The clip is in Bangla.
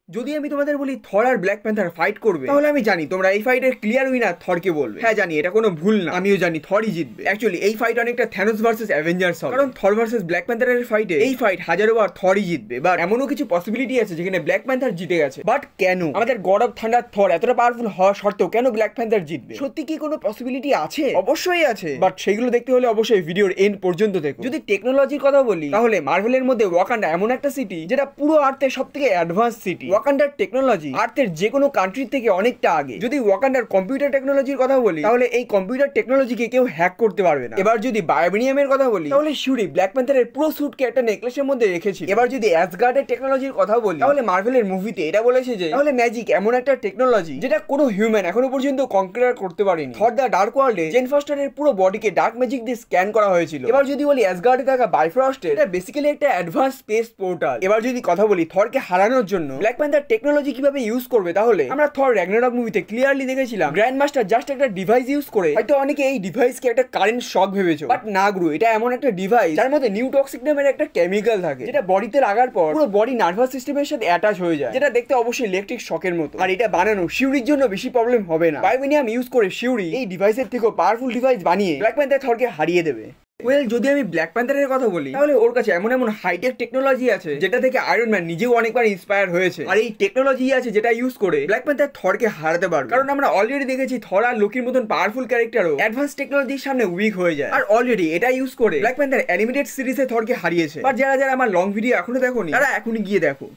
যদি আমি তোমাদের বলি থর আর ব্ল্যাক প্যান্থার ফাইট করবে, তাহলে আমি জানি তোমরা এই ফাইটের ক্লিয়ার উইনার থরকে বলবে। হ্যাঁ জানি এটা কোনো ভুল না, আমিও জানি থরই জিতবে। অ্যাকচুয়ালি এই ফাইট অনেকটা থ্যানোস ভার্সেস অ্যাভেঞ্জার্স হবে, কারণ থর ভার্সেস ব্ল্যাক প্যান্থারের ফাইটে এই ফাইট হাজারো বার থরই জিতবে। বাট এমনও কিছু পসিবিলিটি আছে যেখানে ব্ল্যাক প্যান্থার জিতে গেছে। বাট কেন আমাদের গড অফ থান্ডার থর এতটা পাওয়ারফুল হওয়া সত্ত্বেও কেন ব্ল্যাক প্যান্থার জিতবে? সত্যি কি কোনো পসিবিলিটি আছে? অবশ্যই আছে, বাট সেগুলো দেখতে হলে অবশ্যই ভিডিওর এন্ড পর্যন্ত দেখো। যদি টেকনোলজির কথা বলি, তাহলে মার্ভেলের মধ্যে ওয়াকান্ডা এমন একটা সিটি যেটা পুরো আর্থের সবথেকে অ্যাডভান্স সিটি। ওয়াকান্ডার টেকনোলজি আর্থের যে কোনো কান্ট্রি থেকে অনেকটা আগে। যদি ওয়াকান্ডার কম্পিউটার টেকনোলজির কথা বলি, তাহলে এই কম্পিউটার টেকনোলজিকে কেউ হ্যাক করতে পারবে না। এবার যদি ভাইব্রেনিয়ামের কথা বলি, তাহলে শিউরি ব্ল্যাক প্যান্থারের পুরো স্যুটকে একটা নেকলেসের মধ্যে রেখেছিল। এবার যদি অ্যাসগার্ডের টেকনোলজির কথা বলি, তাহলে মার্ভেলের মুভিতে এটা বলেছে যে তাহলে ম্যাজিক এমন একটা টেকনোলজি যেটা কোনো হিউম্যান এখনো পর্যন্ত কনকুয়ার করতে পারেনি। থর দ্য ডার্ক ওয়ার্ল্ডে জেন ফস্টারের পুরো বডিকে ডার্ক ম্যাজিক দিয়ে স্ক্যান করা হয়েছিল। এবার যদি বলি অ্যাসগার্ডে থাকা বাইফ্রস্ট, এটা বেসিক্যালি একটা অ্যাডভান্স স্পেস পোর্টাল। এবার যদি কথা বলি থরকে হারানোর জন্য ব্ল্যাক প্যান্থার টেকনোলজি কিভাবে ইউজ করবে, তাহলে আমরা থর র‍্যাগনারক মুভিতে ক্লিয়ারলি দেখেছিলাম গ্র্যান্ড মাস্টার জাস্ট একটা ডিভাইস ইউজ করে, হয়তো অনেকে এই ডিভাইসকে একটা কারেন্ট শক ভেবেছো, বাট না গ্রু, এটা এমন একটা ডিভাইস যার মধ্যে নিউটক্সিক নামের একটা কেমিক্যাল থাকে, যেটা বডিতে লাগার পর পুরো বডি নার্ভাস সিস্টেমের সাথে অ্যাটাচ হয়ে যায়, যেটা দেখতে অবশ্যই ইলেকট্রিক শকের মতো। আর এটা বানানো শিউরির জন্য বেশি প্রবলেম হবে না। ভাইব্রেনিয়াম ইউজ করে শিউরি এই ডিভাইসের থেকেও পাওয়ারফুল ডিভাইস বানিয়ে ব্ল্যাক প্যান্থার থরকে হারিয়ে দেবে। ওয়েল, যদি আমি ব্ল্যাক প্যান্থারের কথা বলি, তাহলে ওর কাছে এমন এমন হাইটেক টেকনোলজি আছে যেটা থেকে আয়রন ম্যান নিজেও অনেকবার ইন্সপায়ার হয়েছে। আর এই টেকনোলজি আছে যেটা ইউজ করে ব্ল্যাক প্যান্থার থরকে হারাতে পারবে। কারণ আমরা অলরেডি দেখেছি থর আর লোকির মতন পাওয়ারফুল ক্যারেক্টারও অ্যাডভান্স টেকনোলজির সামনে উইক হয়ে যায়। আর অলরেডি এটা ইউজ করে ব্ল্যাক প্যান্থার অ্যানিমেটেড সিরিজে থরকে হারিয়েছে। আর যারা যারা আমার লং ভিডিও এখনো দেখোনি, তারা এখনই গিয়ে দেখো।